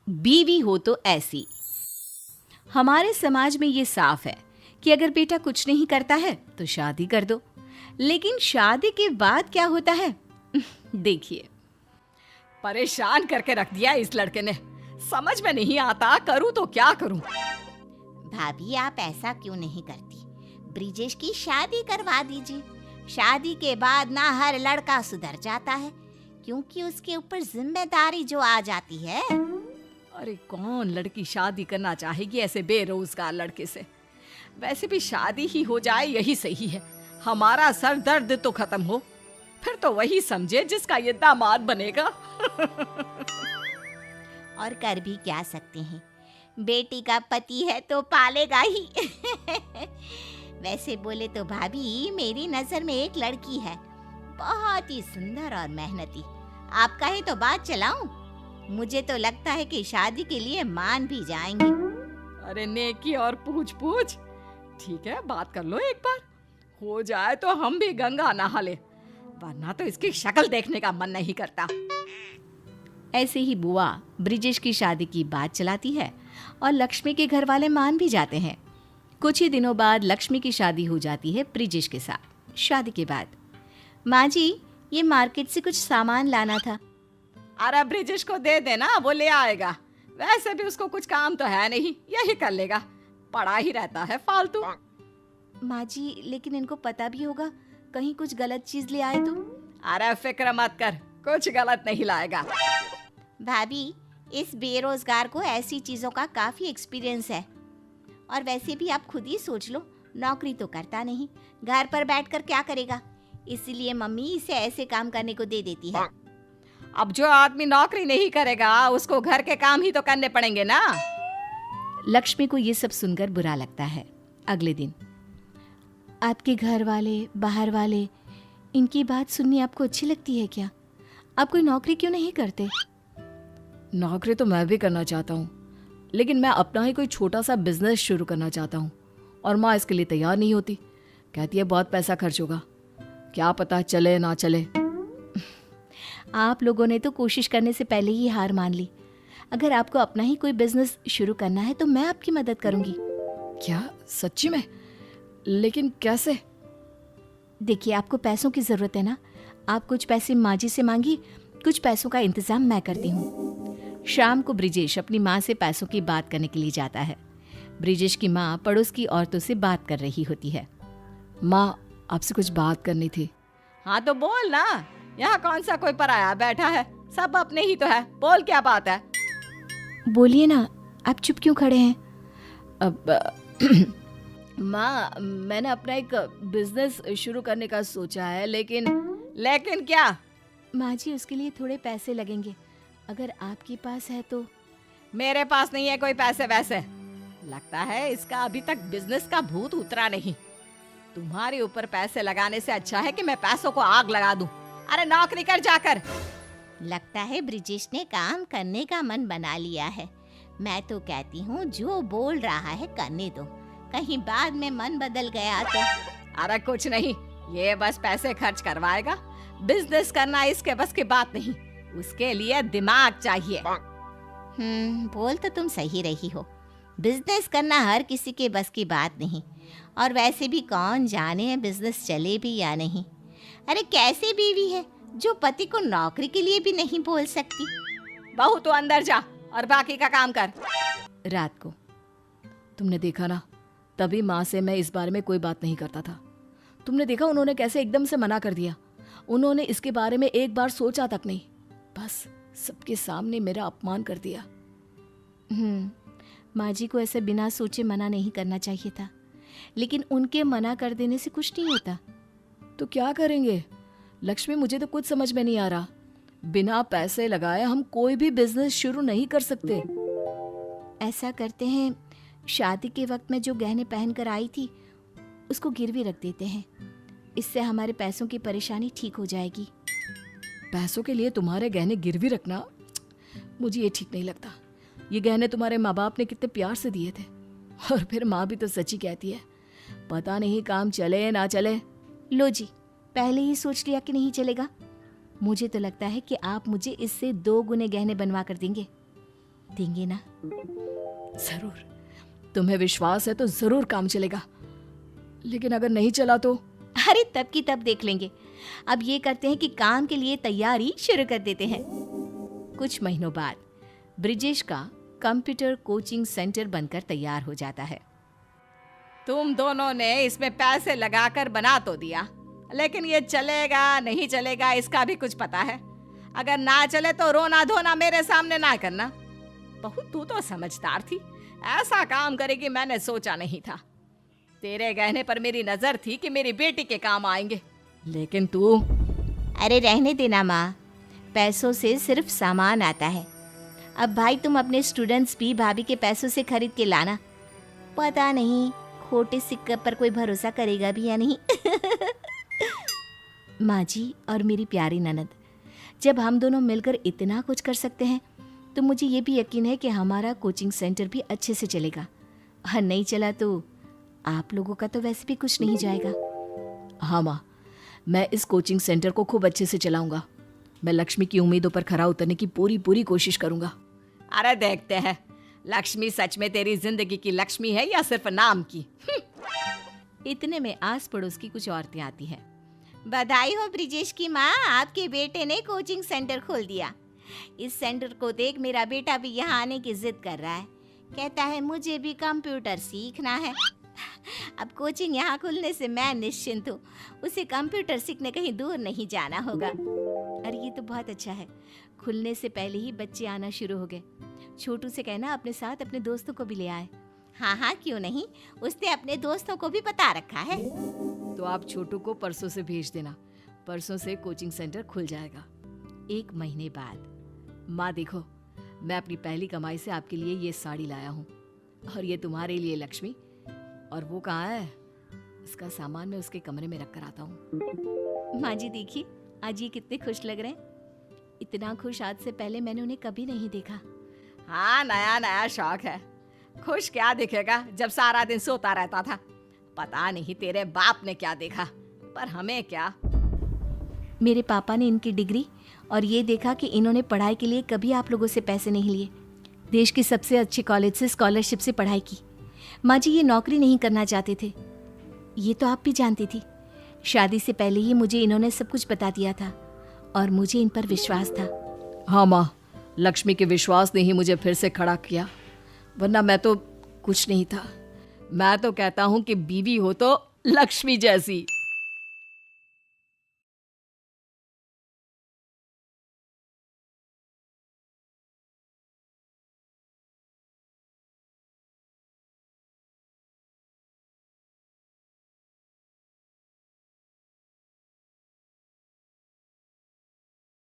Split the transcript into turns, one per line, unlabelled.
बीवी हो तो ऐसी। हमारे समाज में ये साफ है कि अगर बेटा कुछ नहीं करता है तो शादी कर दो, लेकिन शादी के बाद क्या होता है देखिए।
परेशान करके रख दिया इस लड़के ने, समझ में नहीं आता करूं तो क्या करूं।
भाभी आप ऐसा क्यों नहीं करती, ब्रिजेश की शादी करवा दीजिए। शादी के बाद ना हर लड़का सुधर जाता है, क्योंकि उसके ऊपर जिम्मेदारी जो आ जाती है।
अरे कौन लड़की शादी करना चाहेगी ऐसे बेरोजगार लड़के से। वैसे भी शादी ही हो जाए यही सही है, हमारा सर दर्द तो खत्म हो, फिर तो वही समझे जिसका ये दामाद बनेगा।
और कर भी क्या सकते हैं, बेटी का पति है तो पालेगा ही। वैसे बोले तो भाभी मेरी नजर में एक लड़की है, बहुत ही सुंदर और मेहनती। आप कहे तो बात चलाऊं? मुझे तो लगता है कि शादी के लिए मान भी जाएंगे।
अरे नेकी और पूछ पूछ, ठीक है बात कर लो एक बार, हो जाए तो हम भी गंगा नहा ले, वरना तो इसकी शक्ल देखने का मन नहीं करता।
ऐसे ही बुआ ब्रिजेश की शादी की बात चलाती है और लक्ष्मी के घर वाले मान भी जाते हैं। कुछ ही दिनों बाद लक्ष्मी की शादी हो जाती है ब्रिजेश के साथ। शादी के बाद, माँ जी ये मार्केट से कुछ सामान लाना था।
अरे ब्रिजेश को दे देना, वो ले आएगा। वैसे भी उसको कुछ काम तो है नहीं, यही कर लेगा, पड़ा ही रहता है फालतू।
माँ जी लेकिन इनको पता भी होगा कहीं कुछ गलत चीज ले आए तो।
अरे फिक्र मत कर, कुछ गलत नहीं लाएगा।
भाभी इस बेरोजगार को ऐसी चीजों का काफी एक्सपीरियंस है, और वैसे भी आप खुद ही सोच लो, नौकरी तो करता नहीं, घर पर बैठकर क्या करेगा, इसीलिए मम्मी इसे ऐसे काम करने को दे देती है।
अब जो आदमी नौकरी नहीं करेगा उसको घर के काम ही तो करने पड़ेंगे ना।
लक्ष्मी को ये सब सुनकर बुरा लगता है। अगले दिन, आपके घर वाले बाहर वाले इनकी बात सुननी आपको अच्छी लगती है क्या? आप कोई नौकरी क्यों नहीं करते?
नौकरी तो मैं भी करना चाहता हूँ, लेकिन मैं अपना ही कोई छोटा सा बिजनेस शुरू करना चाहता हूँ, और माँ इसके लिए तैयार नहीं होती। कहती है बहुत पैसा खर्च होगा, क्या पता चले ना चले।
आप लोगों ने तो कोशिश करने से पहले ही हार मान ली। अगर आपको अपना ही कोई बिजनेस शुरू करना है तो मैं आपकी मदद करूंगी।
क्या सच्ची में? लेकिन कैसे?
देखिए आपको पैसों की ज़रूरत है ना, आप कुछ पैसे माँ जी से मांगी, कुछ पैसों का इंतज़ाम मैं करती हूँ। शाम को ब्रिजेश अपनी माँ से पैसों की बात करने के लिए जाता है। ब्रिजेश की माँ पड़ोस की औरतों से बात कर रही होती है।
माँ आपसे कुछ बात करनी थी। हाँ तो बोल ना, यहाँ कौन सा कोई पराया बैठा है, सब अपने ही तो है, बोल क्या बात है।
बोलिए ना, आप चुप क्यों खड़े हैं?
अब माँ मैंने अपना एक बिजनेस शुरू करने का सोचा है, लेकिन क्या?
माँ जी उसके लिए थोड़े पैसे लगेंगे, अगर आपके पास है तो।
मेरे पास नहीं है कोई पैसे वैसे, लगता है इसका अभी तक बिजनेस का भूत उतरा नहीं। तुम्हारे ऊपर पैसे लगाने से अच्छा है कि मैं पैसों को आग लगा दूं। अरे नौकरी कर जाकर।
लगता है ब्रिजेश ने काम करने का मन बना लिया है। मैं तो कहती हूँ जो बोल रहा है करने दो, कहीं बाद में मन बदल गया तो।
अरे कुछ नहीं, ये बस पैसे खर्च करवाएगा, बिजनेस करना इसके बस की बात नहीं, उसके लिए दिमाग चाहिए।
बोल तो तुम सही रही हो, बिजनेस करना हर किसी के बस की बात नहीं, और वैसे भी कौन जाने बिजनेस चले भी या नहीं। अरे कैसे बीवी है जो पति को नौकरी के लिए भी नहीं बोल सकती।
बहू तो अंदर जा और बाकी का काम कर।
रात को
तुमने देखा ना, तभी माँ से मैं इस बारे में कोई बात नहीं करता था। तुमने देखा उन्होंने कैसे एकदम से मना कर दिया। उन्होंने इसके बारे में एक बार सोचा तक नहीं, बस सबके सामने मेरा अपमान कर दिया।
माँ जी को ऐसे बिना सोचे मना नहीं करना चाहिए था, लेकिन उनके मना कर देने से कुछ नहीं होता।
तो क्या करेंगे लक्ष्मी, मुझे तो कुछ समझ में नहीं आ रहा। बिना पैसे लगाए हम कोई भी बिजनेस शुरू नहीं कर सकते।
ऐसा करते हैं, शादी के वक्त में जो गहने पहन कर आई थी उसको गिरवी रख देते हैं, इससे हमारे पैसों की परेशानी ठीक हो जाएगी।
पैसों के लिए तुम्हारे गहने गिरवी रखना, मुझे ये ठीक नहीं लगता। ये गहने तुम्हारे माँ बाप ने कितने प्यार से दिए थे, और फिर माँ भी तो सच्ची कहती है, पता नहीं काम चले ना चले।
लो जी, पहले ही सोच लिया कि नहीं चलेगा। मुझे तो लगता है कि आप मुझे इससे 2 गुने गहने बनवा कर देंगे।
देंगे ना?
जरूर, तुम्हें विश्वास है तो जरूर काम चलेगा, लेकिन अगर नहीं चला तो?
अरे तब की तब देख लेंगे। अब ये करते हैं कि काम के लिए तैयारी शुरू कर देते हैं।
कुछ महीनों बाद ब्रिजेश का कंप्यूटर कोचिंग सेंटर बनकर तैयार हो जाता है।
तुम दोनों ने इसमें पैसे लगाकर बना तो दिया, लेकिन ये चलेगा नहीं चलेगा इसका भी कुछ पता है। अगर ना चले तो रोना धोना मेरे सामने ना करना। बहू तू तो समझदार थी, ऐसा काम करेगी मैंने सोचा नहीं था। तेरे गहने पर मेरी नजर थी कि मेरी बेटी के काम आएंगे, लेकिन तू।
अरे रहने देना माँ, पैसों से सिर्फ सामान आता है। अब भाई तुम अपने स्टूडेंट्स भी भाभी के पैसों से खरीद के लाना। पता नहीं खोटे सिक्के पर कोई भरोसा करेगा भी या नहीं। माँ जी और मेरी प्यारी ननद, जब हम दोनों मिलकर इतना कुछ कर सकते हैं तो मुझे ये भी यकीन है कि हमारा कोचिंग सेंटर भी अच्छे से चलेगा। और नहीं चला तो आप लोगों का तो वैसे भी कुछ नहीं जाएगा।
हाँ माँ, मैं इस कोचिंग सेंटर को खूब अच्छे से चलाऊंगा। मैं लक्ष्मी की उम्मीदों पर खरा उतरने की पूरी कोशिश करूंगा। अरे देखते हैं लक्ष्मी सच में तेरी जिंदगी की लक्ष्मी है या सिर्फ नाम की।
इतने में आस पड़ोस की कुछ औरतें आती हैं।
बधाई हो ब्रिजेश की माँ, आपके बेटे ने कोचिंग सेंटर खोल दिया। इस सेंटर को देख मेरा बेटा भी यहाँ आने की जिद कर रहा है। कहता है मुझे भी कंप्यूटर सीखना है। अब कोचिंग यहाँ खुलने से मैं निश्चिंत हूँ, उसे कंप्यूटर सीखने कहीं दूर नहीं जाना होगा।
अरे ये तो बहुत अच्छा है, खुलने से पहले ही बच्चे आना शुरू हो गए। छोटू से कहना अपने साथ अपने दोस्तों को भी ले आए।
हाँ हाँ क्यों नहीं, उसने अपने दोस्तों को भी बता रखा है।
तो आप छोटू को परसों से भेज देना, परसों से कोचिंग सेंटर खुल जाएगा।
1 महीने बाद।
माँ देखो, मैं अपनी पहली कमाई से आपके लिए ये साड़ी लाया हूँ, और ये तुम्हारे लिए लक्ष्मी। और वो कहाँ है? इसका सामान मैं उसके कमरे में रख कर आता हूँ।
माँ जी देखिए, आज ये कितने खुश लग रहे हैं। इतना खुश आज से पहले मैंने उन्हें कभी नहीं देखा।
हाँ, नया नया शौक है। खुश क्या दिखेगा जब सारा दिन सोता रहता था। पता नहीं तेरे बाप ने क्या देखा, पर हमें क्या।
मेरे पापा ने इनकी डिग्री और ये देखा कि इन्होंने पढ़ाई के लिए कभी आप लोगों से पैसे नहीं लिए। देश के सबसे अच्छे कॉलेज से स्कॉलरशिप से पढ़ाई की। माँ जी ये नौकरी नहीं करना चाहते थे, ये तो आप भी जानती थी। शादी से पहले ही मुझे इन्होंने सब कुछ बता दिया था और मुझे इन पर विश्वास था।
हाँ माँ, लक्ष्मी के विश्वास ने ही मुझे फिर से खड़ा किया, वरना मैं तो कुछ नहीं था। मैं तो कहता हूँ कि बीवी हो तो लक्ष्मी जैसी।